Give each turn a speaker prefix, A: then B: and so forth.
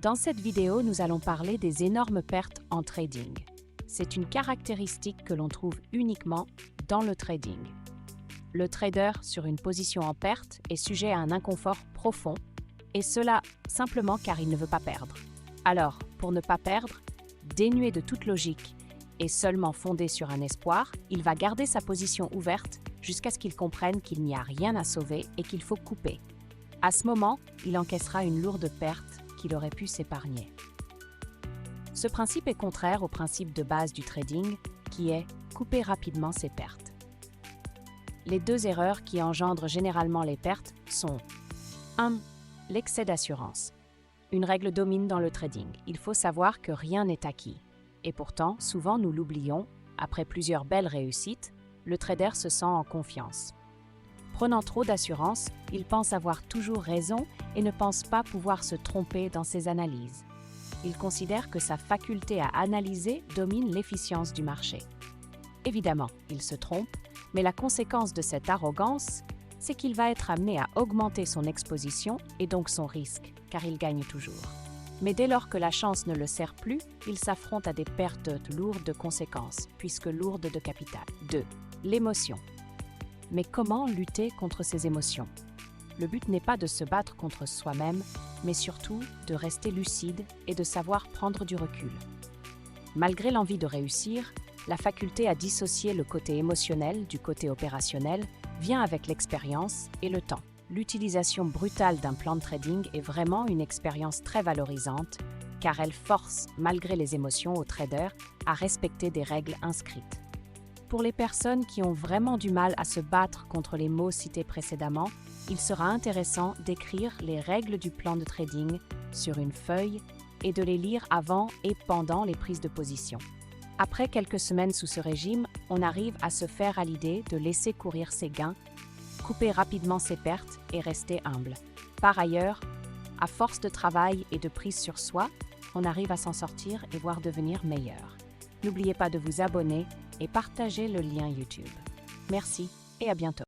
A: Dans cette vidéo, nous allons parler des énormes pertes en trading. C'est une caractéristique que l'on trouve uniquement dans le trading. Le trader sur une position en perte est sujet à un inconfort profond, et cela simplement car il ne veut pas perdre. Alors, pour ne pas perdre, dénué de toute logique et seulement fondé sur un espoir, il va garder sa position ouverte jusqu'à ce qu'il comprenne qu'il n'y a rien à sauver et qu'il faut couper. À ce moment, il encaissera une lourde perte qu'il aurait pu s'épargner. Ce principe est contraire au principe de base du trading, qui est couper rapidement ses pertes. Les deux erreurs qui engendrent généralement les pertes sont 1. L'excès d'assurance. Une règle domine dans le trading. Il faut savoir que rien n'est acquis. Et pourtant, souvent nous l'oublions, après plusieurs belles réussites, le trader se sent en confiance. Prenant trop d'assurance, il pense avoir toujours raison et ne pense pas pouvoir se tromper dans ses analyses. Il considère que sa faculté à analyser domine l'efficience du marché. Évidemment, il se trompe, mais la conséquence de cette arrogance, c'est qu'il va être amené à augmenter son exposition et donc son risque, car il gagne toujours. Mais dès lors que la chance ne le sert plus, il s'affronte à des pertes lourdes de conséquences, puisque lourdes de capital. 2. L'émotion. Mais comment lutter contre ces émotions? Le but n'est pas de se battre contre soi-même, mais surtout de rester lucide et de savoir prendre du recul. Malgré l'envie de réussir, la faculté à dissocier le côté émotionnel du côté opérationnel vient avec l'expérience et le temps. L'utilisation brutale d'un plan de trading est vraiment une expérience très valorisante, car elle force, malgré les émotions aux traders, à respecter des règles inscrites. Pour les personnes qui ont vraiment du mal à se battre contre les mots cités précédemment, il sera intéressant d'écrire les règles du plan de trading sur une feuille et de les lire avant et pendant les prises de position. Après quelques semaines sous ce régime, on arrive à se faire à l'idée de laisser courir ses gains, couper rapidement ses pertes et rester humble. Par ailleurs, à force de travail et de prise sur soi, on arrive à s'en sortir et voire devenir meilleur. N'oubliez pas de vous abonner et partager le lien YouTube. Merci et à bientôt.